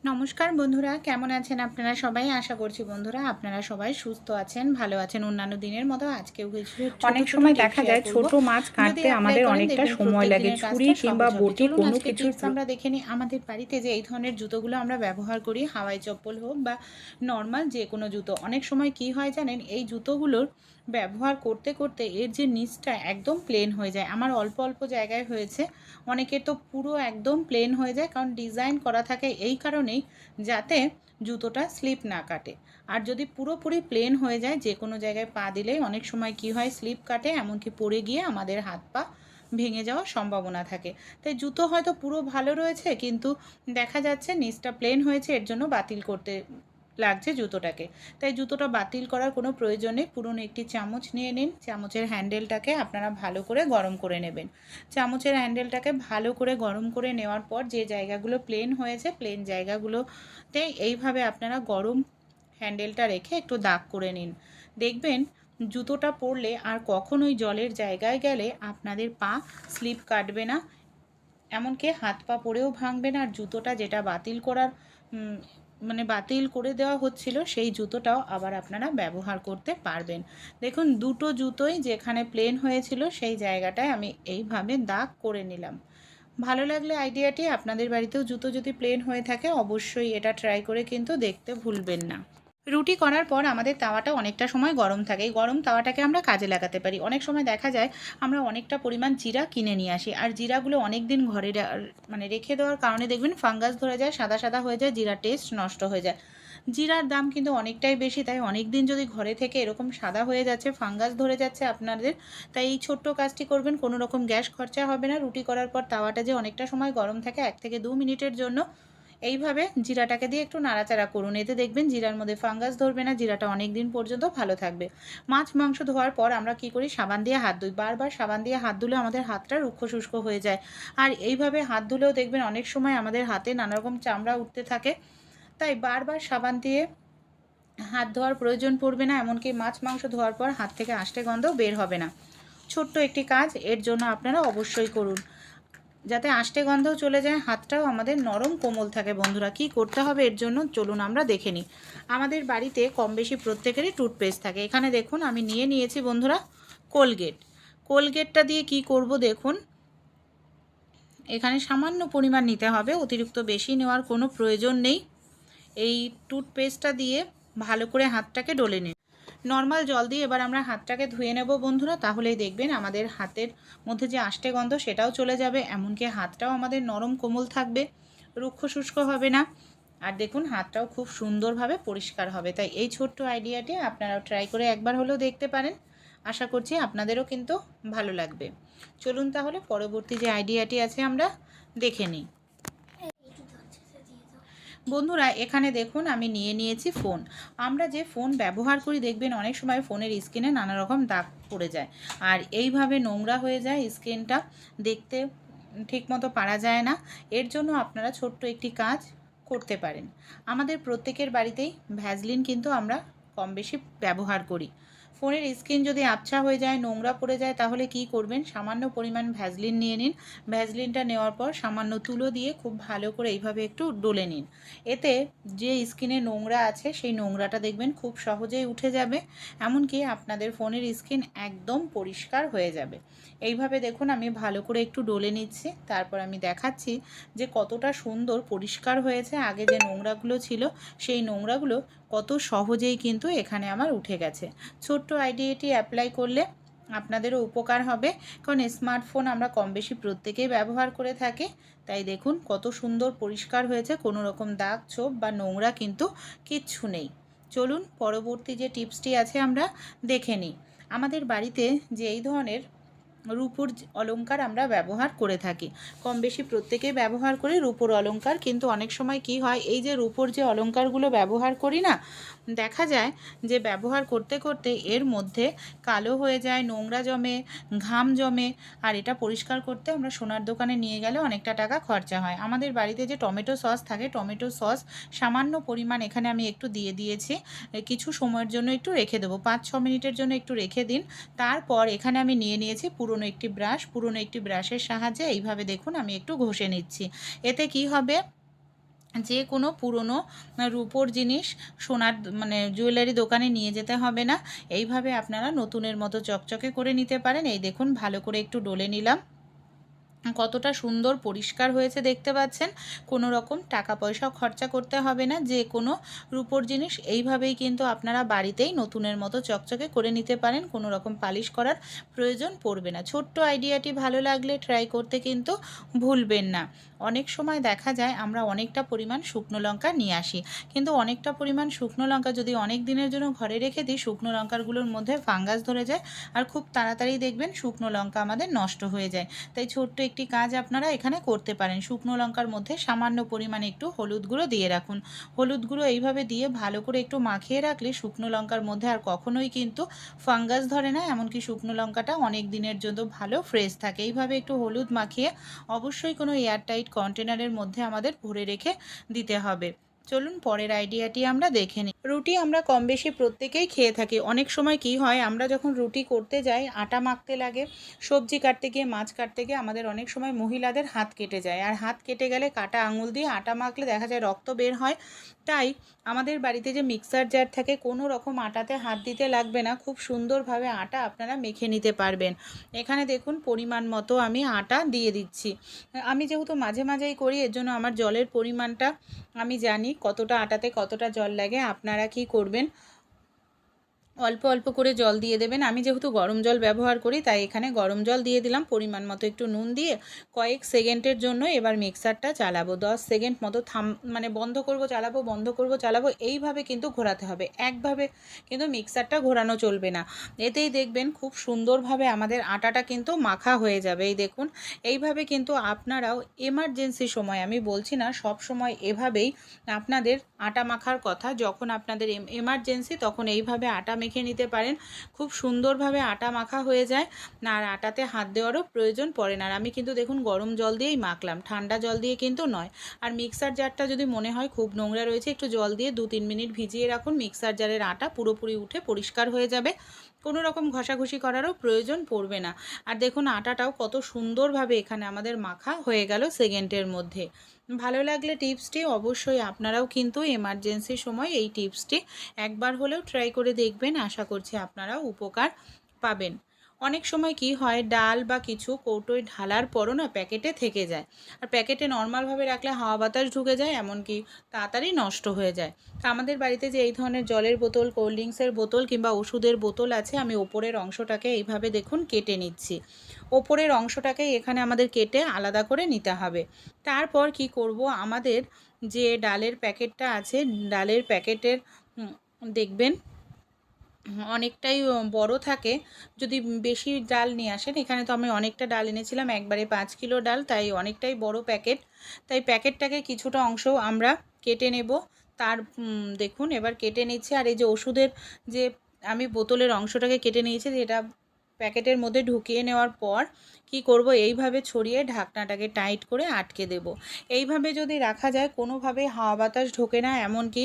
নমস্কার বন্ধুরা, কেমন আছেন আপনারা সবাই? আশা করছি বন্ধুরা আপনারা সবাই সুস্থ আছেন, ভালো আছেন। অন্যান্য দিনের মতো আজকেও কিছু ছোট অনেক ছোট সময় টিপস দেখা শেয়ার যায় করব। ছোট মাছ যদি কাটতে অ্যাপ্লাই আমাদের করেন অনেকটা দেখবেন সময় প্রত্যেক লাগে। দিনের ছুরি কাজটা কিংবা সহজ হবে। বটি চলুন কোনো আজকে কিছুর টিপস আমরা দেখে নিই। আমাদের বাড়িতে যে এই ধরনের জুতোগুলো আমরা ব্যবহার করি, হাওয়াই চপ্পল হোক বা নর্মাল যে কোনো জুতো, অনেক সময় কি হয় জানেন, এই জুতোগুলোর ব্যবহার করতে করতে এর যে নিচটা একদম প্লেন হয়ে যায়। আমার অল্প অল্প জায়গায় হয়েছে, অনেকের তো পুরো একদম প্লেন হয়ে যায়, কারণ ডিজাইন করা থাকে এই কারণেই যাতে জুতোটা স্লিপ না কাটে। আর যদি পুরোপুরি প্লেন হয়ে যায়, যে কোনো জায়গায় পা দিলেই অনেক সময় কি হয়, স্লিপ কাটে, এমনকি পড়ে গিয়ে আমাদের হাত পা ভেঙে যাওয়ার সম্ভাবনা থাকে। তাই জুতো হয়তো পুরো ভালো রয়েছে, কিন্তু দেখা যাচ্ছে নিচটা প্লেন হয়েছে, এর জন্য বাতিল করতে লাগছে জুতোটাকে। তাই জুতোটা বাতিল করার কোনো প্রয়োজন নেই। পুরনো একটি চামচ নিয়ে নিন, চামচের হ্যান্ডেলটাকে আপনারা ভালো করে গরম করে নেবেন। চামচের হ্যান্ডেলটাকে ভালো করে গরম করে নেওয়ার পর যে জায়গাগুলো প্লেন হয়েছে, প্লেন জায়গাগুলোতে এইভাবে আপনারা গরম হ্যান্ডেলটা রেখে একটু দাগ করে নিন। দেখবেন জুতোটা পরলে আর কখনোই জলের জায়গায় গেলে আপনাদের পা স্লিপ কাটবে না, এমনকি হাত পা পড়েও ভাঙবে না। আর জুতোটা যেটা বাতিল করার বাতিল করে দেওয়া হচ্ছিল, সেই জুতোটাও আবার আপনারা ব্যবহার করতে পারবেন। দেখুন দুটো জুতোই যেখানে প্লেন হয়েছিল সেই জায়গাটায় আমি এইভাবে দাগ করে নিলাম। ভালো লাগলে আইডিয়াটি, আপনাদের বাড়িতেও জুতো যদি প্লেন হয়ে থাকে অবশ্যই এটা ট্রাই করে কিন্তু দেখতে ভুলবেন না। রুটি করার পর আমাদের তাওয়াটা অনেকটা সময় গরম থাকে। এই গরম তাওয়াটাকে আমরা কাজে লাগাতে পারি। অনেক সময় দেখা যায় আমরা অনেকটা পরিমাণ জিরা কিনে নিয়ে আসি, আর জিরাগুলো অনেক দিন ঘরে রেখে দেওয়ার কারণে দেখবেন ফাঙ্গাস ধরে যায়, সাদা সাদা হয়ে যায়, জিরার টেস্ট নষ্ট হয়ে যায়। জিরার দাম কিন্তু অনেকটাই বেশি, তাই অনেক দিন যদি ঘরে থেকে এরকম সাদা হয়ে যাচ্ছে, ফাঙ্গাস ধরে যাচ্ছে আপনাদের, তাই এই ছোট্ট কাজটি করবেন, কোনো রকম গ্যাস খরচা হবে না। রুটি করার পর তাওয়াটা যে অনেকটা সময় গরম থাকে, 1 থেকে 2 মিনিটের জন্য এইভাবে জিরাটাকে দিয়ে একটু নাড়াচাড়া করুন। এতে দেখবেন জিরার মধ্যে ফাঙ্গাস ধরবে না, জিরাটা অনেক দিন পর্যন্ত ভালো থাকবে। মাছ মাংস ধোয়ার পর আমরা কি করি, সাবান দিয়ে হাত ধুই। বারবার সাবান দিয়ে হাত ধুলে আমাদের হাতটা রুক্ষ শুষ্ক হয়ে যায়। আর এইভাবে হাত ধুলেও দেখবেন অনেক সময় আমাদের হাতে নানা রকম চামড়া উঠতে থাকে। তাই বারবার সাবান দিয়ে হাত ধোয়ার প্রয়োজন পড়বে না, এমনকি মাছ মাংস ধোয়ার পর হাত থেকে আষ্টে গন্ধও বের হবে না। ছোট্ট একটি কাজ, এর জন্য আপনারা অবশ্যই করুন, যাতে আষ্টে গন্ধও চলে যায়, হাতটাও আমাদের নরম কোমল থাকে। বন্ধুরা কি করতে হবে এর জন্য চলুন আমরা দেখে নিই। আমাদের বাড়িতে কম বেশি প্রত্যেকেরই টুথপেস্ট থাকে। এখানে দেখুন আমি নিয়ে নিয়েছি বন্ধুরা কোলগেট। কোলগেটটা দিয়ে কি করব দেখুন, এখানে সামান্য পরিমাণ নিতে হবে, অতিরিক্ত বেশি নেওয়ার কোনো প্রয়োজন নেই। এই টুথপেস্টটা দিয়ে ভালো করে হাতটাকে ডলে নিন। নর্মাল জল দিয়ে এবার আমরা হাতটাকে ধুয়ে নেব বন্ধুরা, তাহলেই দেখবেন আমাদের হাতের মধ্যে যে আষ্টে গন্ধ সেটাও চলে যাবে, এমনকি হাতটাও আমাদের নরম কোমল থাকবে, রুক্ষ শুষ্ক হবে না। আর দেখুন হাতটাও খুব সুন্দরভাবে পরিষ্কার হবে। তাই এই ছোট্ট আইডিয়াটি আপনারাও ট্রাই করে একবার হলেও দেখতে পারেন। আশা করছি আপনাদেরও কিন্তু ভালো লাগবে। চলুন তাহলে পরবর্তী যে আইডিয়াটি আছে আমরা দেখে নিই। বন্ধুরা এখানে দেখুন আমি নিয়ে নিয়েছি ফোন। আমরা যে ফোন ব্যবহার করি দেখবেন অনেক সময় ফোনের স্ক্রিনে নানা রকম দাগ পড়ে যায়, আর এইভাবে নোংরা হয়ে যায় স্ক্রিনটা, দেখতে ঠিকমতো পারা যায় না। এর জন্য আপনারা ছোট্ট একটি কাজ করতে পারেন। আমাদের প্রত্যেকের বাড়িতেই ভ্যাসলিন কিন্তু আমরা কম বেশি ব্যবহার করি। ফোনের স্ক্রিন যদি আবছা হয়ে যায়, নোংরা পড়ে যায়, তাহলে কি করবেন, সামান্য পরিমাণ ভ্যাসলিন নিয়ে নিন। ভ্যাসলিনটা নেওয়ার পর সামান্য তুলো দিয়ে খুব ভালো করে এইভাবে একটু ডলে নিন। এতে যে স্ক্রিনে নোংরা আছে সেই নোংরাটা দেখবেন খুব সহজেই উঠে যাবে, এমনকি আপনাদের ফোনের স্ক্রিন একদম পরিষ্কার হয়ে যাবে। এইভাবে দেখুন আমি ভালো করে একটু ডলে নিচ্ছি, তারপর আমি দেখাচ্ছি যে কতটা সুন্দর পরিষ্কার হয়েছে। আগে যে নোংরাগুলো ছিল সেই নোংরাগুলো কত সহজেই কিন্তু এখানে আমার উঠে গেছে। ছোট্ট আইডিয়াটি অ্যাপ্লাই করলে আপনাদেরও উপকার হবে, কারণ স্মার্টফোন আমরা কম বেশি প্রত্যেকেই ব্যবহার করে থাকি। তাই দেখুন কত সুন্দর পরিষ্কার হয়েছে, কোনো রকম দাগ ছোপ বা নোংরা কিন্তু কিচ্ছু নেই। চলুন পরবর্তী যে টিপসটি আছে আমরা দেখে নিই। আমাদের বাড়িতে যে এই ধরনের রূপোর অলংকার আমরা ব্যবহার করে থাকি, কম বেশি প্রত্যেকেই ব্যবহার করি রূপোর অলংকার, কিন্তু অনেক সময় কি হয়, এই যে রূপোর যে অলংকারগুলো ব্যবহার করি না, দেখা যায় যে ব্যবহার করতে করতে এর মধ্যে কালো হয়ে যায়, নোংরা জমে, ঘাম জমে, আর এটা পরিষ্কার করতে আমরা সোনার দোকানে নিয়ে গেলে অনেকটা টাকা খরচা হয়। আমাদের বাড়িতে যে টমেটো সস থাকে, টমেটো সস সামান্য পরিমাণ এখানে আমি একটু দিয়ে দিয়েছি, কিছু সময়ের জন্য একটু রেখে দেবো, 5-6 মিনিটের জন্য একটু রেখে দিন। তারপর এখানে আমি নিয়ে নিয়েছি পুরনো একটি ব্রাশের সাহায্যে এইভাবে দেখুন আমি একটু ঘষে নিচ্ছি। এতে কি হবে, যে কোনো পুরনো রূপোর জিনিস সোনার মানে জুয়েলারি দোকানে নিয়ে যেতে হবে না। এইভাবে আপনারা নতুনের মতো চকচকে করে নিতে পারেন। এই দেখুন ভালো করে একটু ডলে নিলাম, কতটা সুন্দর পরিষ্কার হয়েছে দেখতে পাচ্ছেন। কোনো রকম টাকা পয়সাও খরচা করতে হবে না। যে কোনো রূপোর জিনিস এইভাবেই কিন্তু আপনারা বাড়িতেই নতুনের মতো চকচকে করে নিতে পারেন, কোনো রকম পালিশ করার প্রয়োজন পড়বে না। ছোট্ট আইডিয়াটি ভালো লাগলে ট্রাই করতে কিন্তু ভুলবেন না। অনেক সময় দেখা যায় আমরা অনেকটা পরিমাণ শুকনো লঙ্কা নিয়ে আসি, কিন্তু অনেকটা পরিমাণ শুকনো লঙ্কা যদি অনেক দিনের জন্য ঘরে রেখে দিই, শুকনো লঙ্কাগুলোর মধ্যে ফাঙ্গাস ধরে যায় আর খুব তাড়াতাড়ি দেখবেন শুকনো লঙ্কা আমাদের নষ্ট হয়ে যায়। তাই ছোট্ট একটি কাজ আপনারা এখানে করতে পারেন। শুকনো লঙ্কার মধ্যে সামান্য পরিমাণে একটু হলুদ গুঁড়ো দিয়ে রাখুন। হলুদ গুঁড়ো এইভাবে দিয়ে ভালো করে একটু মাখিয়ে রাখলে শুকনো লঙ্কার মধ্যে আর কখনোই কিন্তু ফাঙ্গাস ধরে না, এমনকি শুকনো লঙ্কাটা অনেক দিনের জন্য ভালো ফ্রেশ থাকে। এইভাবে একটু হলুদ মাখিয়ে অবশ্যই কোনো এয়ারটাইট কন্টেনারের মধ্যে আমাদের ভরে রেখে দিতে হবে। চলুন পরের আইডিয়াটি আমরা দেখে নিই। রুটি আমরা কম বেশি প্রত্যেকেই খেয়ে থাকি। অনেক সময় কি হয়, আমরা যখন রুটি করতে যাই আটা মাখতে লাগে, সবজি কাটতে গিয়ে মাছ কাটতে গিয়ে আমাদের অনেক সময় মহিলাদের হাত কেটে যায়, আর হাত কেটে গেলে কাটা আঙুল দিয়ে আটা মাখলে দেখা যায় রক্ত বের হয়। তাই আমাদের বাড়িতে যে মিক্সার জার থাকে, কোনো রকম আটাতে হাত দিতে লাগবে না, খুব সুন্দরভাবে আটা আপনারা মেখে নিতে পারবেন। এখানে দেখুন পরিমাণ মতো আমি আটা দিয়ে দিচ্ছি। আমি যেহেতু মাঝে মাঝেই করি, এর জন্য আমার জলের পরিমাণটা আমি জানি কতটা আটাতে কতটা জল লাগে। আপনারা কি করবেন, অল্প অল্প করে জল দিয়ে দেবেন। আমি যেহেতু গরম জল ব্যবহার করি তাই এখানে গরম জল দিয়ে দিলাম, পরিমাণ মতো একটু নুন দিয়ে কয়েক সেকেন্ডের জন্য এবার মিক্সারটা চালাবো। 10 সেকেন্ড মতো মানে বন্ধ করব চালাবো, বন্ধ করব চালাবো, এইভাবে কিন্তু ঘোরাতে হবে। একভাবে কিন্তু মিক্সারটা ঘোরানো চলবে না, এতেই দেখবেন খুব সুন্দরভাবে আমাদের আটাটা কিন্তু মাখা হয়ে যাবে। এই দেখুন এইভাবে কিন্তু আপনারাও এমার্জেন্সি সময়, আমি বলছি না সব সময় এভাবেই আপনাদের আটা মাখার কথা, যখন আপনাদের এমার্জেন্সি তখন এইভাবে আটা মেখে নিতে পারেন। খুব সুন্দরভাবে আটা মাখা হয়ে যায়, আর আটাতে হাত দেওয়ারও প্রয়োজন পড়ে না। আর আমি কিন্তু দেখুন গরম জল দিয়েই মাখলাম, ঠান্ডা জল দিয়ে কিন্তু নয়। আর মিক্সার জারটা যদি মনে হয় খুব নোংরা রয়েছে, একটু জল দিয়ে 2-3 মিনিট ভিজিয়ে রাখুন, মিক্সার জারের আটা পুরোপুরি উঠে পরিষ্কার হয়ে যাবে, কোনো রকম ঘষাঘষি করারও প্রয়োজন পড়বে না। আর দেখুন আটাটাও কত সুন্দরভাবে এখানে আমাদের মাখা হয়ে গেল সেকেন্ডের মধ্যে। ভালো লাগলে টিপসটি অবশ্যই আপনারাও কিন্তু এমার্জেন্সি সময় এই টিপসটি একবার হলেও ট্রাই করে দেখবেন। আশা করছি আপনারাও উপকার পাবেন। অনেক সময় কি হয়, ডাল বা কিছু কৌটোয় ঢালার পরও না প্যাকেটে থেকে যায়, আর প্যাকেটে নর্মালভাবে রাখলে হাওয়া বাতাস ঢুকে যায়, এমনকি তাড়াতাড়ি নষ্ট হয়ে যায়। তো আমাদের বাড়িতে যে এই ধরনের জলের বোতল, কোল্ড ড্রিঙ্কসের বোতল কিংবা ওষুধের বোতল আছে, আমি ওপরের অংশটাকে এইভাবে দেখুন কেটে নিচ্ছি। ওপরের অংশটাকে এখানে আমাদের কেটে আলাদা করে নিতে হবে। তারপর কি করব, আমাদের যে ডালের প্যাকেটটা আছে, ডালের প্যাকেটের দেখবেন অনেকটাই বড় থাকে। যদি বেশি ডাল নিয়ে আসেন, এখানে তো আমি অনেকটা ডাল এনেছিলাম, একবারে 5 কিলো ডাল, তাই অনেকটাই বড় প্যাকেট। তাই প্যাকেটটাকে কিছুটা অংশ আমরা কেটে নেব। তার দেখুন এবার কেটে নিচ্ছে। আর এই যে ওষুধের যে আমি বোতলের অংশটাকে কেটে নিয়েছি, যেটা প্যাকেটের মধ্যে ঢুকিয়ে নেওয়ার পর কি করব, এইভাবে ছড়িয়ে ঢাকনাটাকে টাইট করে আটকে দেব। এইভাবে যদি রাখা যায় কোনোভাবেই হাওয়া বাতাস ঢোকে না, এমনকি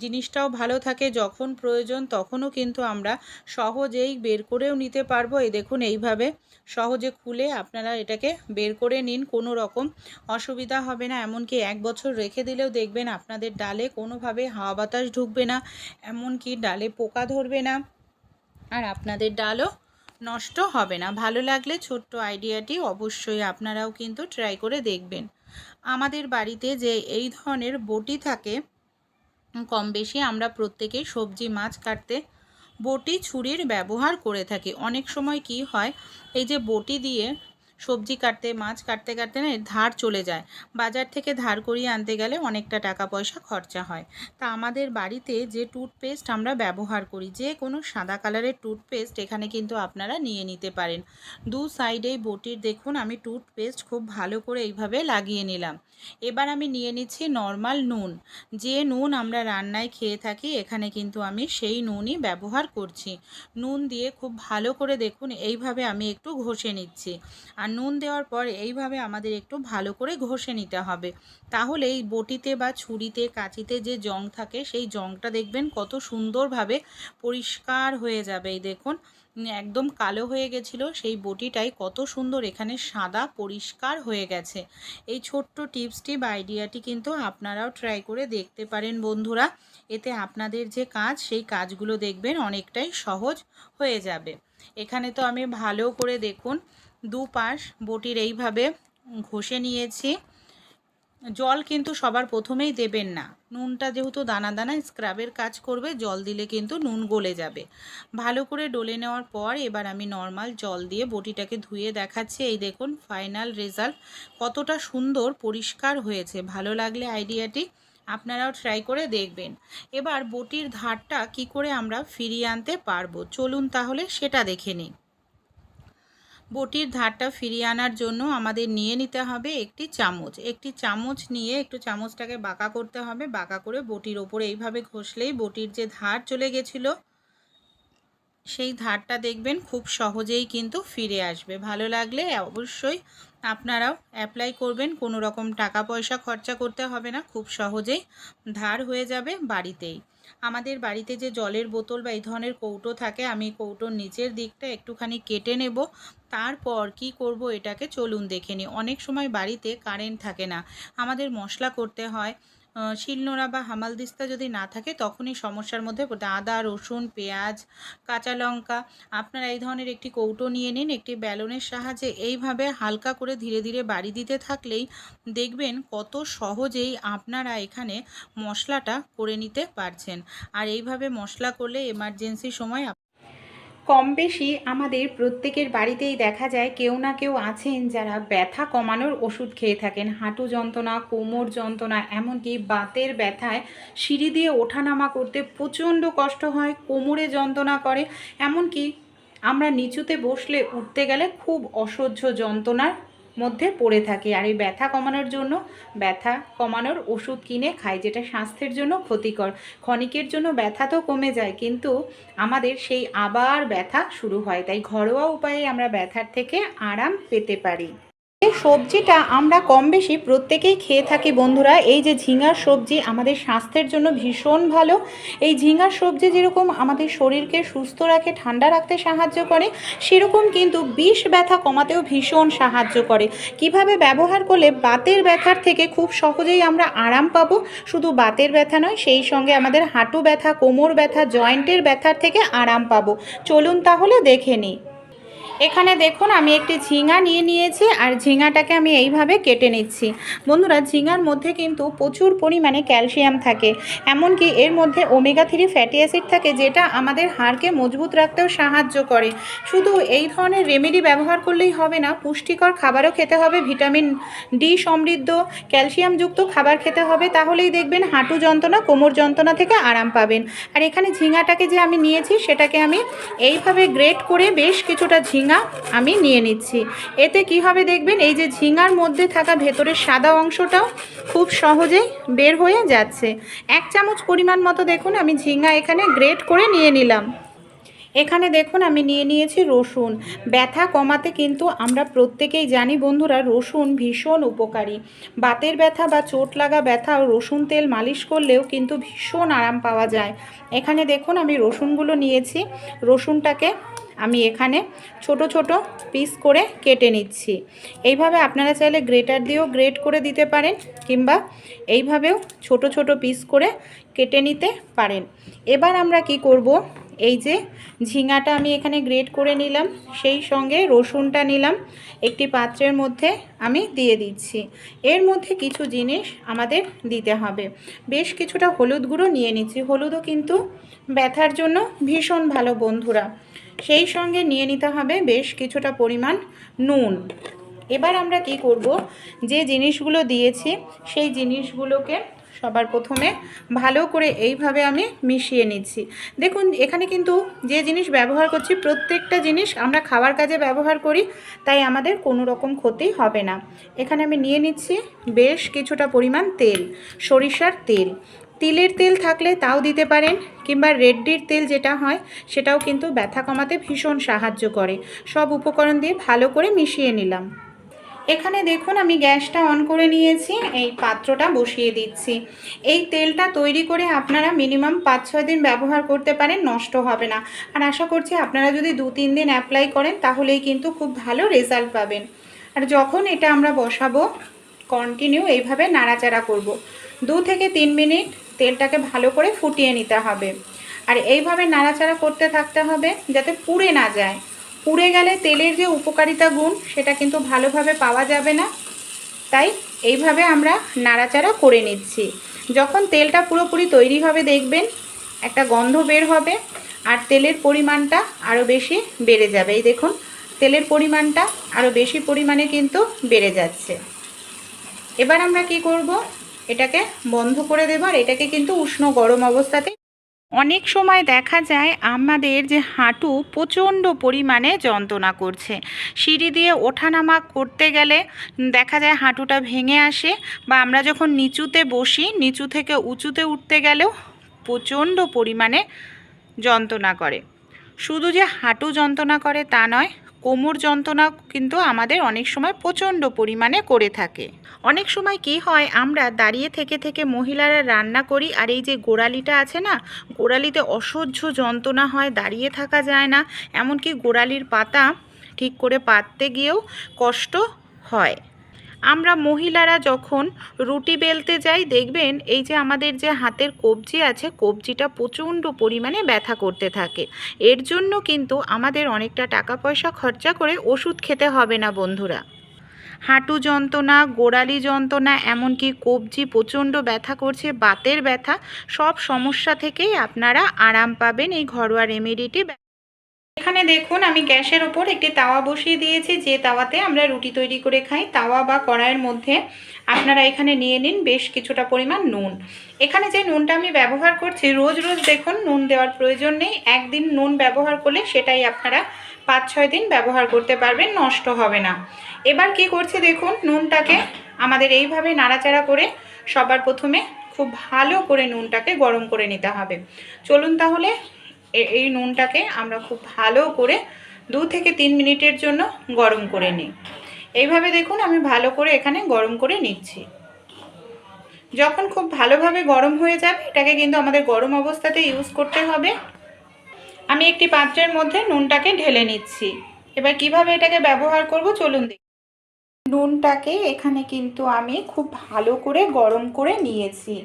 জিনিসটাও ভালো থাকে, যখন প্রয়োজন তখনও কিন্তু আমরা সহজেই বের করেও নিতে পারবো। এই দেখুন এইভাবে সহজে খুলে আপনারা এটাকে বের করে নিন, কোনো রকম অসুবিধা হবে না। এমনকি 1 বছর রেখে দিলেও দেখবেন আপনাদের ডালে কোনোভাবে হাওয়া বাতাস ঢুকবে না, এমনকি ডালে পোকা ধরবে না, আর আপনাদের ডালও নষ্ট হবে না। ভালো লাগলে ছোট্ট আইডিয়াটি অবশ্যই আপনারাও কিন্তু ট্রাই করে দেখবেন। আমাদের বাড়িতে যে এই ধরনের বটি থাকে, কম বেশি আমরা প্রত্যেকেই সবজি মাছ কাটতে বটি ছুরির ব্যবহার করে থাকি। অনেক সময় কি হয়, এই যে বটি দিয়ে সবজি কাটতে মাছ কাটতে কাটতে না এর ধার চলে যায়, বাজার থেকে ধার করিয়ে আনতে গেলে অনেকটা টাকা পয়সা খরচা হয়। তা আমাদের বাড়িতে যে টুথপেস্ট আমরা ব্যবহার করি, যে কোনো সাদা কালারের টুথপেস্ট এখানে কিন্তু আপনারা নিয়ে নিতে পারেন। দু সাইডেই বটির দেখুন আমি টুথপেস্ট খুব ভালো করে এইভাবে লাগিয়ে নিলাম। এবার আমি নিয়ে নিচ্ছি নর্মাল নুন, যে নুন আমরা রান্নায় খেয়ে থাকি, এখানে কিন্তু আমি সেই নুনই ব্যবহার করছি। নুন দিয়ে খুব ভালো করে দেখুন এইভাবে আমি একটু ঘষে নিচ্ছি। আর নুন দেওয়ার পর এইভাবে আমাদের একটু ভালো করে ঘষে নিতে হবে। তাহলে এই বটিতে বা ছুরিতে কাঁচিতে যে জং থাকে সেই জংটা দেখবেন কত সুন্দরভাবে পরিষ্কার হয়ে যাবে। এই দেখুন একদম কালো হয়ে গেছিলো সেই বটিটাই কত সুন্দর এখানে সাদা পরিষ্কার হয়ে গেছে। এই ছোট্ট টিপসটি বা আইডিয়াটি কিন্তু আপনারাও ট্রাই করে দেখতে পারেন বন্ধুরা। এতে আপনাদের যে কাজ সেই কাজগুলো দেখবেন অনেকটাই সহজ হয়ে যাবে। এখানে তো আমি ভালো করে দেখুন দুপাশ বটির এইভাবে ঘষে নিয়েছি। জল কিন্তু সবার প্রথমেই দেবেন না, নুনটা যেহেতু দানা দানা স্ক্রাবের কাজ করবে, জল দিলে কিন্তু নুন গলে যাবে। ভালো করে ডলে নেওয়ার পর এবার আমি নর্মাল জল দিয়ে বটিটাকে ধুয়ে দেখাচ্ছি। এই দেখুন ফাইনাল রেজাল্ট কতটা সুন্দর পরিষ্কার হয়েছে। ভালো লাগলে আইডিয়াটি আপনারাও ট্রাই করে দেখবেন। এবার বটির ধারটা কি করে আমরা ফিরিয়ে আনতে পারবো চলুন তাহলে সেটা দেখে নিই। বটির ধারটা ফিরিয়ে আনার জন্য আমাদের নিয়ে নিতে হবে একটি চামচ। একটি চামচ নিয়ে একটু চামচটাকে বাঁকা করতে হবে। বাঁকা করে বটির ওপরে এইভাবে ঘষলেই বটির যে ধার চলে গেছিলো সেই ধারটা দেখবেন খুব সহজেই কিন্তু ফিরে আসবে। ভালো লাগলে অবশ্যই আপনারাও অ্যাপ্লাই করবেন, কোনো রকম টাকা পয়সা খরচা করতে হবে না, খুব সহজেই ধার হয়ে যাবে বাড়িতেই। আমাদের বাড়িতে যে জলের বোতল বা এই ধরনের কৌটো থাকে, আমি কৌটোর নিচের দিকটা একটুখানি কেটে নেব। তারপর কি করব এটাকে চলুন দেখে নিই। অনেক সময় বাড়িতে কারেন্ট থাকে না, আমাদের মশলা করতে হয়, শিলনোড়া বা হামালদিস্তা যদি না থাকে তখনই সমস্যার মধ্যে পড়তে। আদা রসুন পেঁয়াজ কাঁচা লঙ্কা আপনারা এই ধরনের একটি কৌটো নিয়ে নিন। একটি বেলনের সাহায্যে এইভাবে হালকা করে ধীরে ধীরে বাড়ি দিতে থাকলেই দেখবেন কত সহজেই আপনারা এখানে মশলাটা করে নিতে পারছেন। আর এইভাবে মশলা করলে এমার্জেন্সি সময় কম বেশি আমাদের প্রত্যেকের বাড়িতেই দেখা যায় কেউ না কেউ আছেন যারা ব্যথা কমানোর ওষুধ খেয়ে থাকেন। হাঁটু যন্ত্রণা, কোমর যন্ত্রণা, এমনকি বাতের ব্যথায় সিঁড়ি দিয়ে ওঠানামা করতে প্রচণ্ড কষ্ট হয়, কোমরে যন্ত্রণা করে, এমনকি আমরা নিচুতে বসলে উঠতে গেলে খুব অসহ্য যন্ত্রণার মধ্যে পড়ে থাকি। আর এই ব্যথা কমানোর জন্য ব্যথা কমানোর ওষুধ কিনে খাই, যেটা স্বাস্থ্যের জন্য ক্ষতিকর। ক্ষণিকের জন্য ব্যথা তো কমে যায়, কিন্তু আমাদের সেই আবার ব্যথা শুরু হয়। তাই ঘরোয়া উপায়ে আমরা ব্যথার থেকে আরাম পেতে পারি। এই সবজিটা আমরা কম বেশি প্রত্যেকেই খেয়ে থাকি বন্ধুরা। এই যে ঝিঙার সবজি আমাদের স্বাস্থ্যের জন্য ভীষণ ভালো। এই ঝিঙার সবজি যেরকম আমাদের শরীরকে সুস্থ রাখে, ঠান্ডা রাখতে সাহায্য করে, সেরকম কিন্তু বিষ ব্যথা কমাতেও ভীষণ সাহায্য করে। কিভাবে ব্যবহার করলে বাতের ব্যথার থেকে খুব সহজেই আমরা আরাম পাবো। শুধু বাতের ব্যথা নয়, সেই সঙ্গে আমাদের হাঁটু ব্যথা, কোমর ব্যথা, জয়েন্টের ব্যথার থেকে আরাম পাবো। চলুন তাহলে দেখে নিই। এখানে দেখুন আমি একটি ঝিঙা নিয়ে নিয়েছি আর ঝিঙাটাকে আমি এইভাবে কেটে নিচ্ছি। বন্ধুরা ঝিঙার মধ্যে কিন্তু প্রচুর পরিমাণে ক্যালসিয়াম থাকে, এমনকি এর মধ্যে ওমেগা 3 ফ্যাটি অ্যাসিড থাকে, যেটা আমাদের হাড়কে মজবুত রাখতেও সাহায্য করে। শুধু এই ধরনের রেমেডি ব্যবহার করলেই হবে না, পুষ্টিকর খাবারও খেতে হবে, ভিটামিন ডি সমৃদ্ধ ক্যালসিয়ামযুক্ত খাবার খেতে হবে। তাহলেই দেখবেন হাঁটু যন্ত্রণা, কোমর যন্ত্রণা থেকে আরাম পাবেন। আর এখানে ঝিঙাটাকে যে আমি নিয়েছি সেটাকে আমি এইভাবে গ্রেট করে বেশ কিছুটা ঝিঙা আমি নিয়ে নিচ্ছি। এতে কি হবে দেখবেন, এই যে ঝিঙার মধ্যে থাকা ভেতরের সাদা অংশটাও খুব সহজেই বের হয়ে যাচ্ছে। 1 চামচ পরিমাণ মতো দেখুন আমি ঝিঙা এখানে গ্রেট করে নিয়ে নিলাম। এখানে দেখুন আমি নিয়ে নিয়েছি রসুন। ব্যথা কমাতে কিন্তু আমরা প্রত্যেকেই জানি বন্ধুরা, রসুন ভীষণ উপকারী। বাতের ব্যথা বা চোট লাগা ব্যথা রসুন তেল মালিশ করলেও কিন্তু ভীষণ আরাম পাওয়া যায়। এখানে দেখুন আমি রসুনগুলো নিয়েছি। রসুনটাকে আমি এখানে ছোট ছোট পিস করে কেটে নিচ্ছি। এইভাবে আপনারা চাইলে গ্রেটার দিয়েও গ্রেট করে দিতে পারেন, কিংবা এইভাবেও ছোট ছোট পিস করে কেটে নিতে পারেন। এবার আমরা কি করব, এই যে ঝিঙাটা আমি এখানে গ্রেট করে নিলাম, সেই সঙ্গে রসুনটা নিলাম, একটি পাত্রের মধ্যে আমি দিয়ে দিচ্ছি। এর মধ্যে কিছু জিনিস আমাদের দিতে হবে। বেশ কিছুটা হলুদ গুঁড়ো নিয়ে নিচ্ছি। হলুদও কিন্তু ব্যথার জন্য ভীষণ ভালো বন্ধুরা। সেই সঙ্গে নিয়ে নিতে হবে বেশ কিছুটা পরিমাণ নুন। এবার আমরা কি করব, যে জিনিসগুলো দিয়েছি সেই জিনিসগুলোকে সবার প্রথমে ভালো করে এইভাবে আমি মিশিয়ে নিচ্ছি। দেখুন এখানে কিন্তু যে জিনিস ব্যবহার করছি প্রত্যেকটা জিনিস আমরা খাওয়ার কাজে ব্যবহার করি, তাই আমাদের কোনো রকম ক্ষতি হবে না। এখানে আমি নিয়ে নিচ্ছি বেশ কিছুটা পরিমাণ তেল, সরিষার তেল। তিলের তেল থাকলে তাও দিতে পারেন, কিংবা রেড্ডির তেল যেটা হয় সেটাও কিন্তু ব্যথা কমাতে ভীষণ সাহায্য করে। সব উপকরণ দিয়ে ভালো করে মিশিয়ে নিলাম। এখানে দেখুন আমি গ্যাসটা অন করে নিয়েছি, এই পাত্রটা বসিয়ে দিচ্ছি। এই তেলটা তৈরি করে আপনারা মিনিমাম 5-6 দিন ব্যবহার করতে পারেন, নষ্ট হবে না। আর আশা করছি আপনারা যদি 2-3 দিন অ্যাপ্লাই করেন তাহলেই কিন্তু খুব ভালো রেজাল্ট পাবেন। আর যখন এটা আমরা বসাবো কন্টিনিউ এইভাবে নাড়াচাড়া করব। 2 থেকে 3 মিনিট তেলটাকে ভালো করে ফুটিয়ে নিতে হবে। আর এইভাবে নাড়াচাড়া করতে থাকতে হবে যাতে পুড়ে না যায়। পুড়ে গেলে তেলের যে উপকারিতা গুণ সেটা কিন্তু ভালোভাবে পাওয়া যাবে না। তাই এইভাবে আমরা নাড়াচাড়া করে নিচ্ছি। যখন তেলটা পুরোপুরি তৈরি হবে দেখবেন একটা গন্ধ বের হবে, আর তেলের পরিমাণটা আরও বেশি বেড়ে যাবে। এই দেখুন তেলের পরিমাণটা আরও বেশি পরিমাণে কিন্তু বেড়ে যাচ্ছে। এবার আমরা কি করব, এটাকে বন্ধ করে দেব। আর এটাকে কিন্তু উষ্ণ গরম অবস্থাতে, অনেক সময় দেখা যায় আমাদের যে হাঁটু প্রচণ্ড পরিমাণে যন্ত্রণা করছে, সিঁড়ি দিয়ে ওঠানামা করতে গেলে দেখা যায় হাঁটুটা ভেঙে আসে, বা আমরা যখন নিচুতে বসি নিচু থেকে উঁচুতে উঠতে গেলেও প্রচণ্ড পরিমাণে যন্ত্রণা করে। শুধু যে হাঁটু যন্ত্রণা করে তা নয়, কোমর যন্ত্রণা কিন্তু আমাদের অনেক সময় প্রচণ্ড পরিমাণে করে থাকে। অনেক সময় কি হয়, আমরা দাঁড়িয়ে থেকে থেকে মহিলারা রান্না করি, আর এই যে গোড়ালিটা আছে না, গোড়ালিতে অসহ্য যন্ত্রণা হয়, দাঁড়িয়ে থাকা যায় না, এমনকি গোড়ালির পাতা ঠিক করে পাততে গিয়েও কষ্ট হয়। আমরা মহিলারা যখন রুটি বেলতে যাই দেখবেন এই যে আমাদের যে হাতের কবজি আছে, কবজিটা প্রচণ্ড পরিমাণে ব্যথা করতে থাকে। এর জন্য কিন্তু আমাদের অনেকটা টাকা পয়সা খরচা করে ওষুধ খেতে হবে না বন্ধুরা। হাঁটু যন্ত্রণা, গোড়ালি যন্ত্রণা, এমনকি কবজি প্রচণ্ড ব্যথা করছে, বাতের ব্যথা, সব সমস্যা থেকেই আপনারা আরাম পাবেন এই ঘরোয়া রেমেডিটি। এখানে দেখুন আমি গ্যাসের ওপর একটি তাওয়া বসিয়ে দিয়েছি, যে তাওয়াতে আমরা রুটি তৈরি করে খাই। তাওয়া বা কড়াইয়ের মধ্যে আপনারা এখানে নিয়ে নিন বেশ কিছুটা পরিমাণ নুন। এখানে যে নুনটা আমি ব্যবহার করছি, রোজ রোজ দেখুন নুন দেওয়ার প্রয়োজন নেই। একদিন নুন ব্যবহার করলে সেটাই আপনারা 5-6 দিন ব্যবহার করতে পারবেন, নষ্ট হবে না। এবার কি করছি দেখুন, নুনটাকে আমাদের এইভাবে নাড়াচাড়া করে সবার প্রথমে খুব ভালো করে নুনটাকে গরম করে নিতে হবে। চলুন তাহলে এই নুনটাকে আমরা খুব ভালো করে 2 থেকে 3 মিনিটের জন্য গরম করে নিই। এইভাবে দেখুন আমি ভালো করে এখানে গরম করে নিচ্ছি। যখন খুব ভালোভাবে গরম হয়ে যাবে, এটাকে কিন্তু আমাদের গরম অবস্থাতে ইউজ করতে হবে। আমি একটি পাত্রের মধ্যে নুনটাকে ঢেলে নিচ্ছি। এবার কিভাবে এটাকে ব্যবহার করব চলুন দেখি। নুনটাকে এখানে কিন্তু আমি খুব ভালো করে গরম করে নিয়েছি।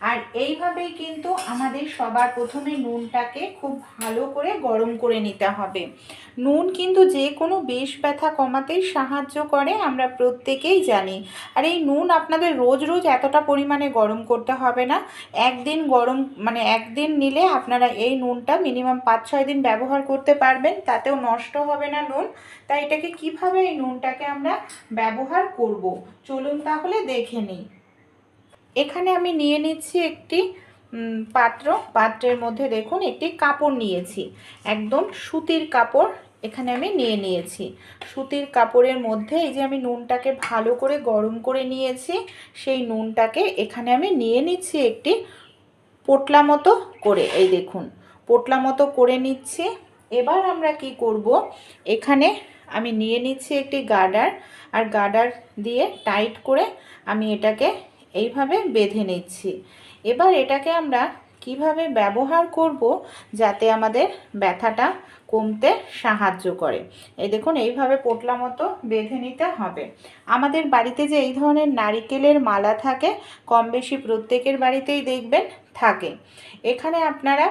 আর এইভাবেই কিন্তু আমাদের সবার প্রথমে নুনটাকে খুব ভালো করে গরম করে নিতে হবে। নুন কিন্তু যে কোনো বেশ ব্যথা কমাতেই সাহায্য করে, আমরা প্রত্যেকেই জানি। আর এই নুন আপনাদের রোজ রোজ এতটা পরিমাণে গরম করতে হবে না। একদিন গরম একদিন নিলে আপনারা এই নুনটা মিনিমাম 5-6 দিন ব্যবহার করতে পারবেন, তাতেও নষ্ট হবে না নুন। তাই এটাকে কিভাবে এই নুনটাকে আমরা ব্যবহার করব চলুন তাহলে দেখে নিই। এখানে আমি নিয়ে নিচ্ছি একটি পাত্রের মধ্যে দেখুন একটি কাপড় নিয়েছি, একদম সুতির কাপড় এখানে আমি নিয়ে নিয়েছি। সুতির কাপড়ের মধ্যে এই যে আমি নুনটাকে ভালো করে গরম করে নিয়েছি, সেই নুনটাকে এখানে আমি নিয়ে নিচ্ছি একটি পোটলা মতো করে। এই দেখুন পোটলা মতো করে নিচ্ছি। এবার আমরা কি করব, এখানে আমি নিয়ে নিচ্ছি একটি গার্ডার, আর গার্ডার দিয়ে টাইট করে আমি এটাকে এইভাবে বেঁধে নিচ্ছি। এবার এটাকে আমরা কিভাবে ব্যবহার করব যাতে আমাদের ব্যথাটা কমতে সাহায্য করে। এই দেখুন এইভাবে পোটলা মতো বেঁধে নিতে হবে। আমাদের বাড়িতে যে এই ধরনের নারিকেলের মালা থাকে, কম বেশি প্রত্যেকের বাড়িতেই দেখবেন থাকে। এখানে আপনারা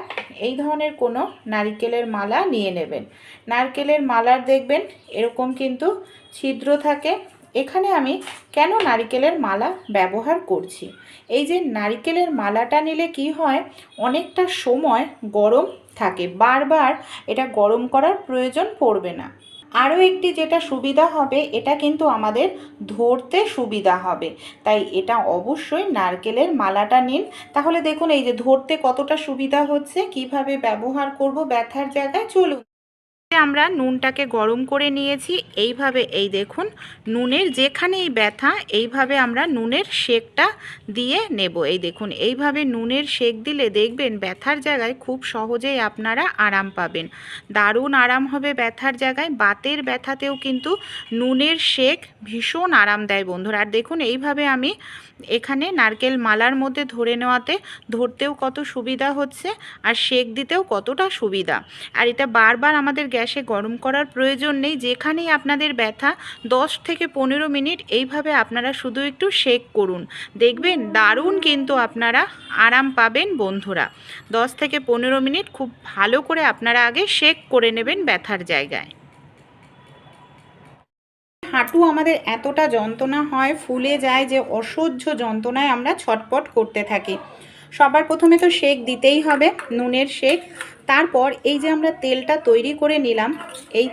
এই ধরনের কোনো নারিকেলের মালা নিয়ে নেবেন। নারকেলের মালার দেখবেন এরকম কিন্তু ছিদ্র থাকে। এখানে আমি কেন নারিকেলের মালা ব্যবহার করছি, এই যে নারিকেলের মালাটা নিলে কি হয়, অনেকটা সময় গরম থাকে, বারবার এটা গরম করার প্রয়োজন পড়বে না। আরও একটি যেটা সুবিধা হবে, এটা কিন্তু আমাদের ধরতে সুবিধা হবে। তাই এটা অবশ্যই নারকেলের মালাটা নিন, তাহলে দেখুন এই যে ধরতে কতটা সুবিধা হচ্ছে। কিভাবে ব্যবহার করব ব্যথার জায়গায় চলুন। আমরা নুনটাকে গরম করে নিয়েছি। এইভাবে এই দেখুন নুনের যেখানেই ব্যথা এইভাবে আমরা নুনের সেকটা দিয়ে নেব। এই দেখুন এইভাবে নুনের সেক দিলে দেখবেন ব্যথার জায়গায় খুব সহজেই আপনারা আরাম পাবেন। দারুণ আরাম হবে ব্যথার জায়গায়। বাতের ব্যথাতেও কিন্তু নুনের সেক ভীষণ আরাম দেয় বন্ধুরা। আর দেখুন এইভাবে আমি এখানে নারকেল মালার মধ্যে ধরে নেওয়াতে ধরতেও কত সুবিধা হচ্ছে আর সেক দিতেও কতটা সুবিধা। আর এটা বারবার আমাদের গ্যাসে গরম করার প্রয়োজন নেই। যেখানেই আপনাদের ব্যথা 10 থেকে 15 মিনিট এইভাবে আপনারা শুধু একটু সেক করুন, দেখবেন দারুণ কিন্তু আপনারা আরাম পাবেন বন্ধুরা। 10 থেকে 15 মিনিট খুব ভালো করে আপনারা আগে সেক করে নেবেন ব্যথার জায়গায়। হাঁটু আমাদের এতটা যন্ত্রণা হয়, ফুলে যায় যে অসহ্য যন্ত্রণায় আমরা ছটপট করতে থাকি। সবার প্রথমে তো সেক দিতেই হবে, নুনের সেক। তারপর এই যে আমরা তেলটা তৈরি করে নিলাম, এই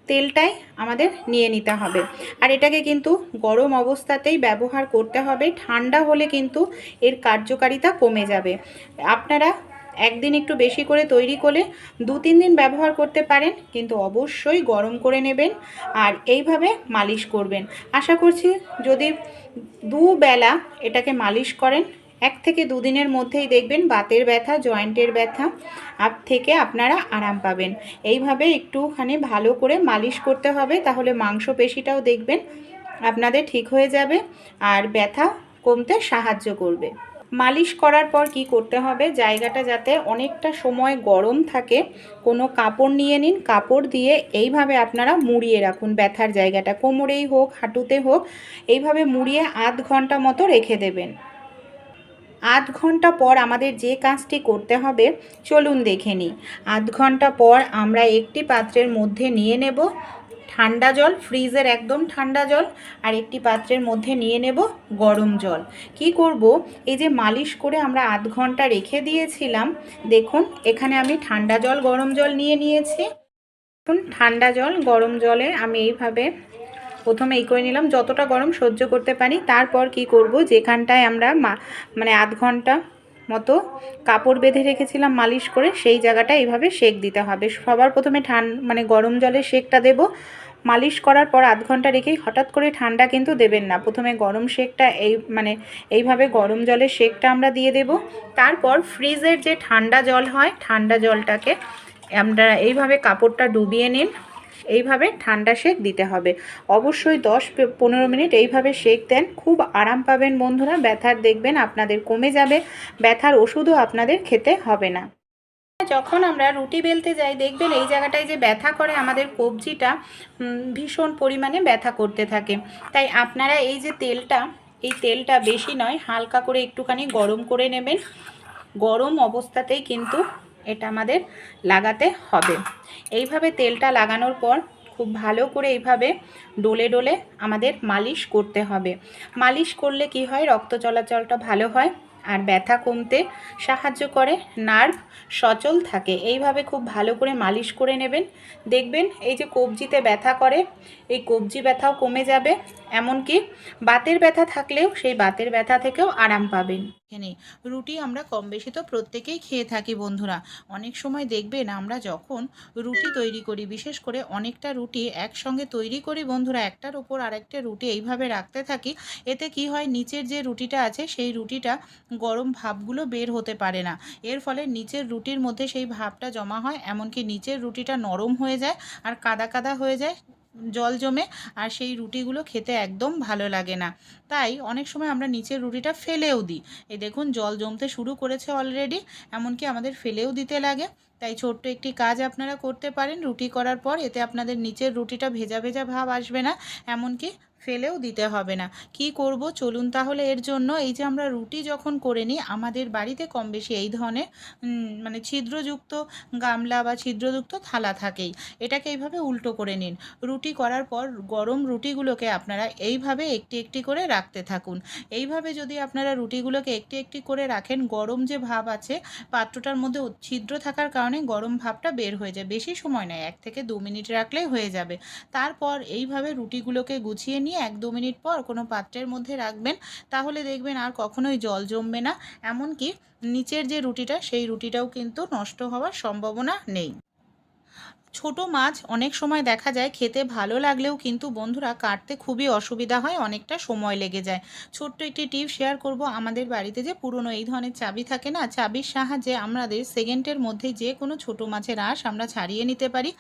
তেলটাই আমাদের নিয়ে নিতে হবে। আর এটাকে কিন্তু গরম অবস্থাতেই ব্যবহার করতে হবে, ঠান্ডা হলে কিন্তু এর কার্যকারিতা কমে যাবে। আপনারা একদিন একটু বেশি করে তৈরি করে 2-3 দিন ব্যবহার করতে পারেন, কিন্তু অবশ্যই গরম করে নেবেন আর এইভাবে মালিশ করবেন। আশা করছি যদি দুবেলা এটাকে মালিশ করেন 1 থেকে 2 দিনের মধ্যেই দেখবেন বাতের ব্যথা, জয়েন্টের ব্যথা থেকে আপনারা আরাম পাবেন। এইভাবে একটুখানি ভালো করে মালিশ করতে হবে, তাহলে মাংসপেশিটাও দেখবেন আপনাদের ঠিক হয়ে যাবে আর ব্যথা কমতে সাহায্য করবে। মালিশ করার পর কি করতে হবে, জায়গাটা যাতে অনেকটা সময় গরম থাকে কোনো কাপড় নিয়ে নিন, কাপড় দিয়ে এইভাবে আপনারা মুড়িয়ে রাখুন ব্যথার জায়গাটা, কোমরেই হোক হাঁটুতে হোক, এইভাবে মুড়িয়ে আধ ঘন্টা মতো রেখে দেবেন। আধ ঘন্টা পর আমাদের যে কাজটি করতে হবে চলুন দেখে নিই। আধ ঘন্টা পর আমরা একটি পাত্রের মধ্যে নিয়ে নেব ঠান্ডা জল, ফ্রিজের একদম ঠান্ডা জল, আর একটি পাত্রের মধ্যে নিয়ে নেব গরম জল। কি করব, এই যে মালিশ করে আমরা আধ ঘন্টা রেখে দিয়েছিলাম, দেখুন এখানে আমি ঠান্ডা জল গরম জল নিয়ে নিয়েছি। দেখুন ঠান্ডা জল গরম জলে আমি এইভাবে প্রথমে এই করে নিলাম যতটা গরম সহ্য করতে পারি। তারপর কি করব, যেখানটায় আমরা মানে আধ ঘন্টা মতো কাপড় বেঁধে রেখেছিলাম মালিশ করে, সেই জায়গাটা এইভাবে সেক দিতে হবে। সবার প্রথমে মানে গরম জলে সেকটা দেব, মালিশ করার পর আধ ঘন্টা রেখেই হঠাৎ করে ঠান্ডা কিন্তু দেবেন না। প্রথমে গরম সেকটা এইভাবে গরম জলের সেকটা আমরা দিয়ে দেব। তারপর ফ্রিজের যে ঠান্ডা জল হয়, ঠান্ডা জলটাকে আমরা এইভাবে কাপড়টা ডুবিয়ে নিন, এইভাবে ঠান্ডা সেক দিতে হবে। অবশ্যই 10-15 মিনিট এইভাবে সেক দেন, খুব আরাম পাবেন বন্ধুরা। ব্যথার দেখবেন আপনাদের কমে যাবে, ব্যথার ওষুধও আপনাদের খেতে হবে না। যখন আমরা রুটি বেলতে যাই দেখবেন এই জায়গাটায় যে ব্যথা করে আমাদের কবজিটা ভীষণ পরিমাণে ব্যথা করতে থাকে। তাই আপনারা এই যে এই তেলটা বেশি নয়, হালকা করে একটুখানি গরম করে নেবেন। গরম অবস্থাতেই কিন্তু এটা আমাদের লাগাতে হবে। এইভাবে তেলটা লাগানোর পর খুব ভালো করে এইভাবে ডলে ডলে আমাদের মালিশ করতে হবে। মালিশ করলে কি হয়, রক্ত চলাচলটা ভালো হয় আর ব্যথা কমতে সাহায্য করে, নার্ভ সচল থাকে। এইভাবে খুব ভালো করে মালিশ করে নেবেন, দেখবেন এই যে কবজিতে ব্যথা করে এই কবজি ব্যথাও কমে যাবে। এমনকি বাতের ব্যথা থাকলেও সেই বাতের ব্যথা থেকেও আরাম পাবেন। এখানে রুটি আমরা কম বেশি তো প্রত্যেকেই খেয়ে থাকি বন্ধুরা। অনেক সময় দেখবেন আমরা যখন রুটি তৈরি করি, বিশেষ করে অনেকটা রুটি একসঙ্গে তৈরি করি বন্ধুরা, একটার ওপর আরেকটা রুটি এইভাবে রাখতে থাকি, এতে কি হয় নিচের যে রুটিটা আছে সেই রুটিটা গরম ভাবগুলো বের হতে পারে না। এর ফলে নিচের রুটির মধ্যে সেই ভাবটা জমা হয়, এমনকি নিচের রুটিটা নরম হয়ে যায় আর কাদা কাদা হয়ে যায়, জল জমে, আর সেই রুটিগুলো খেতে একদম ভালো লাগে না। তাই অনেক সময় আমরা নিচের রুটিটা ফেলেও দিই। এই দেখুন জল জমতে শুরু করেছে অলরেডি, এমনকি আমাদের ফেলেও দিতে লাগে। তাই ছোট্ট একটি কাজ আপনারা করতে পারেন রুটি করার পর, এতে আপনাদের নিচের রুটিটা ভেজা ভেজা ভাব আসবে না, এমনকি ফেলেও দিতে হবে না। কি করব চলুন তাহলে এর জন্য, এই যে আমরা রুটি যখন করে নিই আমাদের বাড়িতে কম বেশি এই ধরনের মানে ছিদ্রযুক্ত গামলা বা ছিদ্রযুক্ত থালা থাকেই। এটাকে এইভাবে উল্টো করে নিন। রুটি করার পর গরম রুটিগুলোকে আপনারা এইভাবে একটি একটি করে রাখতে থাকুন। এইভাবে যদি আপনারা রুটিগুলোকে একটি একটি করে রাখেন, গরম যে ভাব আছে পাত্রটার মধ্যে ছিদ্র থাকার কারণে গরম ভাবটা বের হয়ে যায়। বেশি সময় নয়, 1 থেকে 2 মিনিট রাখলেই হয়ে যাবে। তারপর এইভাবে রুটিগুলোকে গুছিয়ে নিয়ে 1-2 মিনিট পর কোনো পাত্রের মধ্যে রাখবেন, তাহলে দেখবেন আর কখনোই জল জমবে না, এমনকি নিচের যে রুটিটা সেই রুটিটাও কিন্তু নষ্ট হওয়ার সম্ভাবনা নেই। ছোট মাছ অনেক সময় দেখা যায় খেতে ভালো লাগলেও কিন্তু বন্ধুরা কাটতে খুবই অসুবিধা হয়, অনেকটা সময় লেগে যায়। ছোট্ট একটি টিপ শেয়ার করব। আমাদের বাড়িতে যে পুরনো এই ধরনের চাবি থাকে না, চাবির সাহায্যে আমাদের সেকেন্ডের মধ্যেই যে কোনো ছোট মাছের আঁশ আমরা ছাড়িয়ে নিতে পারি।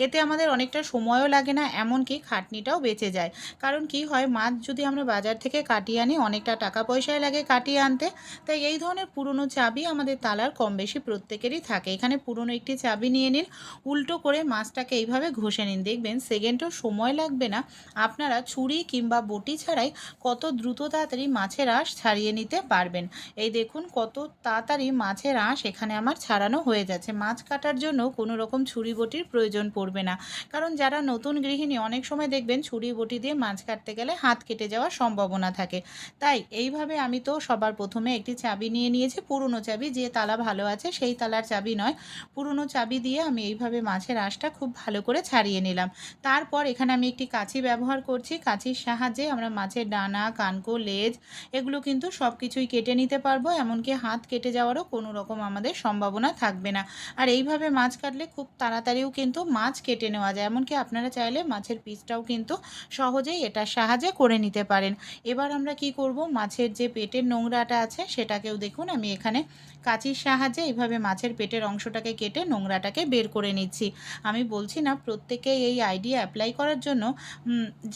এতে আমাদের অনেকটা সময়ও লাগে না, এমনকি খাটনিটাও বেঁচে যায়। কারণ কি হয়, মাছ যদি আমরা বাজার থেকে কাটিয়ে আনি অনেকটা টাকা পয়সায় লাগে কাটিয়ে আনতে। তাই এই ধরনের পুরনো চাবি আমাদের তালার কম বেশি প্রত্যেকেরই থাকে। এখানে পুরনো একটি চাবি নিয়ে নিন, উল্টো করে মাছটাকে এইভাবে ঘষে নিন, দেখবেন সেকেন্ডও সময় লাগবে না। আপনারা ছুরি কিংবা বটি ছাড়াই কত দ্রুত তাড়াতাড়ি মাছের আঁশ ছাড়িয়ে নিতে পারবেন। এই দেখুন কত তাড়াতাড়ি মাছের আঁশ এখানে আমার ছাড়ানো হয়ে যাচ্ছে। মাছ কাটার জন্য কোনো রকম ছুরি বটির প্রয়োজন পড়বে না। কারণ যারা নতুন গৃহিণী অনেক সময় দেখবেন ছুরি বটি দিয়ে মাছ কাটতে গেলে হাত কেটে যাওয়ার সম্ভাবনা থাকে। তাই এইভাবে আমি তো সবার প্রথমে একটি চাবি নিয়ে নিয়েছি, পুরনো চাবি, যে তালা ভালো আছে সেই তালার চাবি নয়, পুরনো চাবি দিয়ে আমি এইভাবে মাছের আঁশটা খুব ভালো করে ছাড়িয়ে নিলাম। তারপর এখানে আমি একটি কাঁচি ব্যবহার করছি। কাঁচির সাহায্যে আমরা মাছের ডানা, কানকো, লেজ এগুলো কিন্তু সব কিছুই কেটে নিতে পারবো, এমনকি হাত কেটে যাওয়ারও কোনো রকম আমাদের সম্ভাবনা থাকবে না। আর এইভাবে মাছ কাটলে খুব তাড়াতাড়িও কিন্তু মাছ কেটে নেওয়া যায়, এমনকি আপনারা চাইলে মাছের পিসটাও কিন্তু সহজেই এটার সাহায্যে করে নিতে পারেন। এবার আমরা কি করব, মাছের যে পেটের নোংরাটা আছে সেটাকেও দেখুন আমি এখানে কাঁচির সাহায্যে এইভাবে মাছের পেটের অংশটাকে কেটে নোংরাটাকে বের করে নিচ্ছি। আমি বলছি না প্রত্যেকেই এই আইডিয়া অ্যাপ্লাই করার জন্য,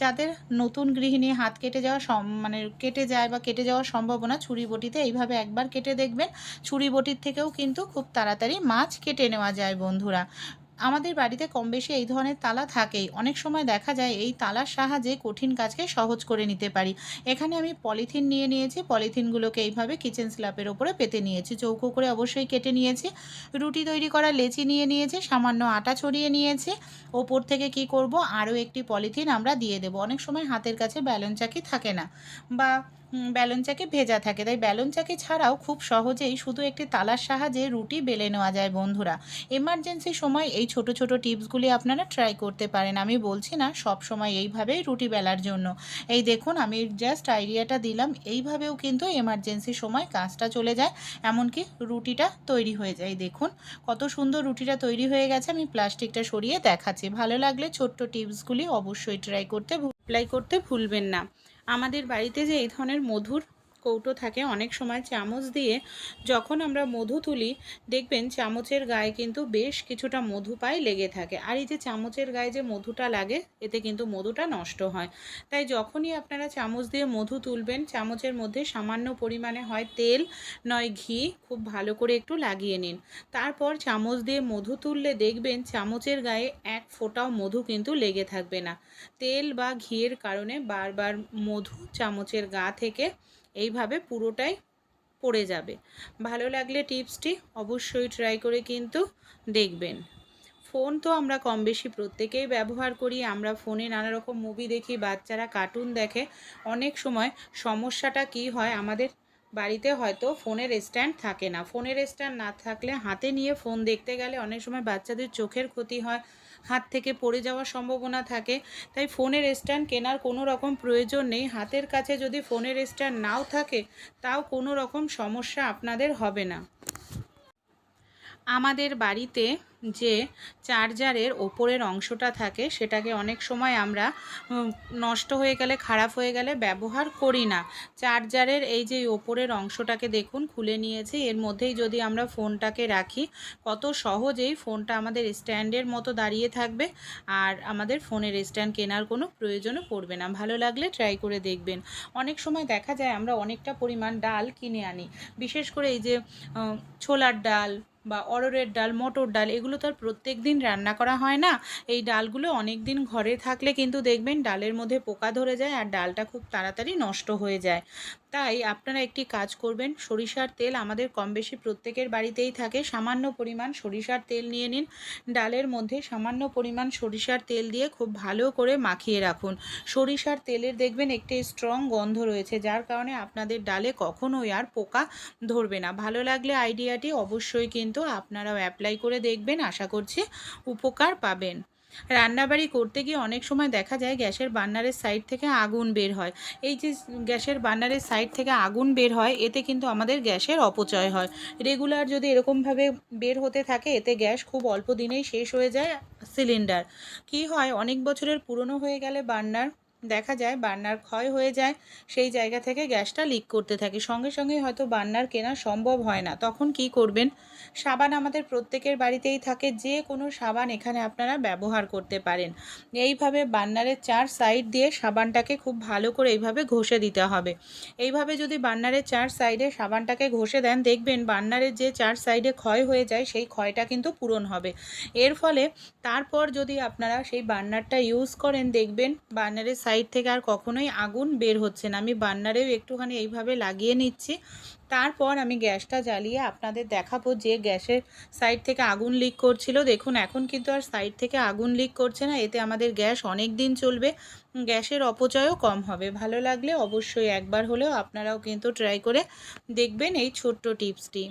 যাদের নতুন গৃহিণী হাত কেটে যাওয়া মানে কেটে যায় বা কেটে যাওয়ার সম্ভাবনা, ছুরি বটিতে এইভাবে একবার কেটে দেখবেন, ছুরি বটির থেকেও কিন্তু খুব তাড়াতাড়ি মাছ কেটে নেওয়া যায় বন্ধুরা। আমাদের বাড়িতে কম বেশি এই ধরনের তালা থাকেই, অনেক সময় দেখা যায় এই তালার সাহায্যে কঠিন কাজকে সহজ করে নিতে পারি। এখানে আমি পলিথিন নিয়ে নিয়েছি, পলিথিনগুলোকে এইভাবে কিচেন স্ল্যাপের ওপরে পেতে নিয়েছি, চৌকো করে অবশ্যই কেটে নিয়েছি। রুটি তৈরি করা লেচি নিয়ে নিয়েছি, সামান্য আটা ছড়িয়ে নিয়েছি। ওপর থেকে কি করব, আরও একটি পলিথিন আমরা দিয়ে দেব। অনেক সময় হাতের কাছে ব্যালন চাকি থাকে না, বা ব্যালন চাকি ভেজা থাকে, তাই ব্যালন চাকি ছাড়াও খুব সহজেই শুধু একটি তালার সাহায্যে রুটি বেলে নেওয়া যায় বন্ধুরা। এমার্জেন্সি সময় এই ছোট ছোট টিপসগুলি আপনারা ট্রাই করতে পারেন। আমি বলছি না সব সময় এইভাবেই রুটি বেলার জন্য। এই দেখুন আমি জাস্ট আইডিয়াটা দিলাম, এইভাবেও কিন্তু এমার্জেন্সি সময় কাজটা চলে যায়, এমনকি রুটিটা তৈরি হয়ে যায়। দেখুন কত সুন্দর রুটিটা তৈরি হয়ে গেছে। আমি প্লাস্টিকটা সরিয়ে দেখাচ্ছি। ভালো লাগলে ছোট্ট টিপসগুলি অবশ্যই অ্যাপ্লাই করতে ভুলবেন না। আমাদের বাড়িতে যে এই ধরনের মধুর কৌটো থাকে, অনেক সময় চামচ দিয়ে যখন আমরা মধু তুলি দেখবেন চামচের গায়ে কিন্তু বেশ কিছুটা মধু পায় লেগে থাকে। আর এই যে চামচের গায়ে যে মধুটা লাগে এতে কিন্তু মধুটা নষ্ট হয়। তাই যখনই আপনারা চামচ দিয়ে মধু তুলবেন, চামচের মধ্যে সামান্য পরিমাণে হয় তেল নয় ঘি খুব ভালো করে একটু লাগিয়ে নিন। তারপর চামচ দিয়ে মধু তুললে দেখবেন চামচের গায়ে এক ফোঁটাও মধু কিন্তু লেগে থাকবে না। তেল বা ঘিয়ের কারণে বারবার মধু চামচের গা থেকে এইভাবে পুরোটাই পড়ে যাবে। ভালো লাগলে টিপসটি অবশ্যই ট্রাই করে কিন্তু দেখবেন। ফোন তো আমরা কম বেশি প্রত্যেকেই ব্যবহার করি, আমরা ফোনে নানা রকম মুভি দেখি, বাচ্চারা কার্টুন দেখে। অনেক সময় সমস্যাটা কি হয়, আমাদের বাড়িতে হয়তো ফোনের স্ট্যান্ড থাকে না। ফোনের স্ট্যান্ড না থাকলে হাতে নিয়ে ফোন দেখতে গেলে অনেক সময় বাচ্চাদের চোখের ক্ষতি হয়, হাত থেকে পড়ে যাওয়ার সম্ভাবনা থাকে। তাই ফোনের স্ট্যান্ড কেনার কোনো রকম প্রয়োজন নেই। হাতের কাছে যদি ফোনের স্ট্যান্ড নাও থাকে তাও কোনো রকম সমস্যা আপনাদের হবে না। আমাদের বাড়িতে যে চার্জারের ওপরের অংশটা থাকে সেটাকে অনেক সময় আমরা নষ্ট হয়ে গেলে, খারাপ হয়ে গেলে ব্যবহার করি না। চার্জারের এই যে ওপরের অংশটাকে দেখুন খুলে নিয়েছি, এর মধ্যেই যদি আমরা ফোনটাকে রাখি কত সহজেই ফোনটা আমাদের স্ট্যান্ডের মতো দাঁড়িয়ে থাকবে, আর আমাদের ফোনের স্ট্যান্ড কেনার কোনো প্রয়োজনও পড়বে না। ভালো লাগলে ট্রাই করে দেখবেন। অনেক সময় দেখা যায় আমরা অনেকটা পরিমাণ ডাল কিনে আনি, বিশেষ করে এই যে ছোলার ডাল বা অড়হরের ডাল, মটর ডাল, এগুলো তো আর প্রত্যেক দিন রান্না করা হয় না। এই ডালগুলো অনেক দিন ঘরে থাকলে কিন্তু দেখবেন ডালের মধ্যে পোকা ধরে যায় আর ডালটা খুব তাড়াতাড়ি নষ্ট হয়ে যায়। তাই আপনারা একটি কাজ করবেন, সরিষার তেল আমাদের কম বেশি প্রত্যেকের বাড়িতেই থাকে, সামান্য পরিমাণ সরিষার তেল নিয়ে নিন। ডালের মধ্যে সামান্য পরিমাণ সরিষার তেল দিয়ে খুব ভালো করে মাখিয়ে রাখুন। সরিষার তেলের দেখবেন একটি স্ট্রং গন্ধ রয়েছে, যার কারণে আপনাদের ডালে কখনোই আর পোকা ধরবে না। ভালো লাগলে আইডিয়াটি অবশ্যই কিন্তু আপনারাও অ্যাপ্লাই করে দেখবেন, আশা করছি উপকার পাবেন। রান্নাবাড়ি করতে গিয়ে অনেক সময় দেখা যায় গ্যাসের বার্নারের সাইড থেকে আগুন বের হয়। এই যে গ্যাসের বার্নারের সাইড থেকে আগুন বের হয়, এতে কিন্তু আমাদের গ্যাসের অপচয় হয়। রেগুলার যদি এরকমভাবে বের হতে থাকে, এতে গ্যাস খুব অল্প দিনেই শেষ হয়ে যায়। সিলিন্ডার কি হয়, অনেক বছরের পুরনো হয়ে গেলে বার্নার দেখা যায় বার্নার ক্ষয় হয়ে যায়, সেই জায়গা থেকে গ্যাসটা লিক করতে থাকে। সঙ্গে সঙ্গে হয়তো বার্নার কেনা সম্ভব হয় না, তখন কি করবেন? সাবান আমাদের প্রত্যেকের বাড়িতেই থাকে, যে কোনো সাবান এখানে আপনারা ব্যবহার করতে পারেন। এইভাবে বার্নারের চার সাইড দিয়ে সাবানটাকে খুব ভালো করে এইভাবে ঘষে দিতে হবে। এইভাবে যদি বার্নারের চার সাইডে সাবানটাকে ঘষে দেন, দেখবেন বার্নারের যে চার সাইডে ক্ষয় হয়ে যায় সেই ক্ষয়টা কিন্তু পূরণ হবে। এর ফলে তারপর যদি আপনারা সেই বার্নারটা ইউজ করেন, দেখবেন বার্নারের সাইড থেকে আর কখনোই আগুন বের হচ্ছে না। আমি বার্নারেও একটুখানি এইভাবে লাগিয়ে নিচ্ছি, তারপর আমি গ্যাসটা জ্বালিয়ে আপনাদের দেখাবো যে গ্যাসের সাইড থেকে আগুন লিক করছিল। দেখুন এখন কিন্তু আর সাইড থেকে আগুন লিক করছে না, এতে আমাদের গ্যাস অনেক দিন চলবে, গ্যাসের অপচয়ও কম হবে। ভালো লাগলে অবশ্যই একবার হলেও আপনারাও কিন্তু ট্রাই করে দেখবেন এই ছোট্ট টিপসটি।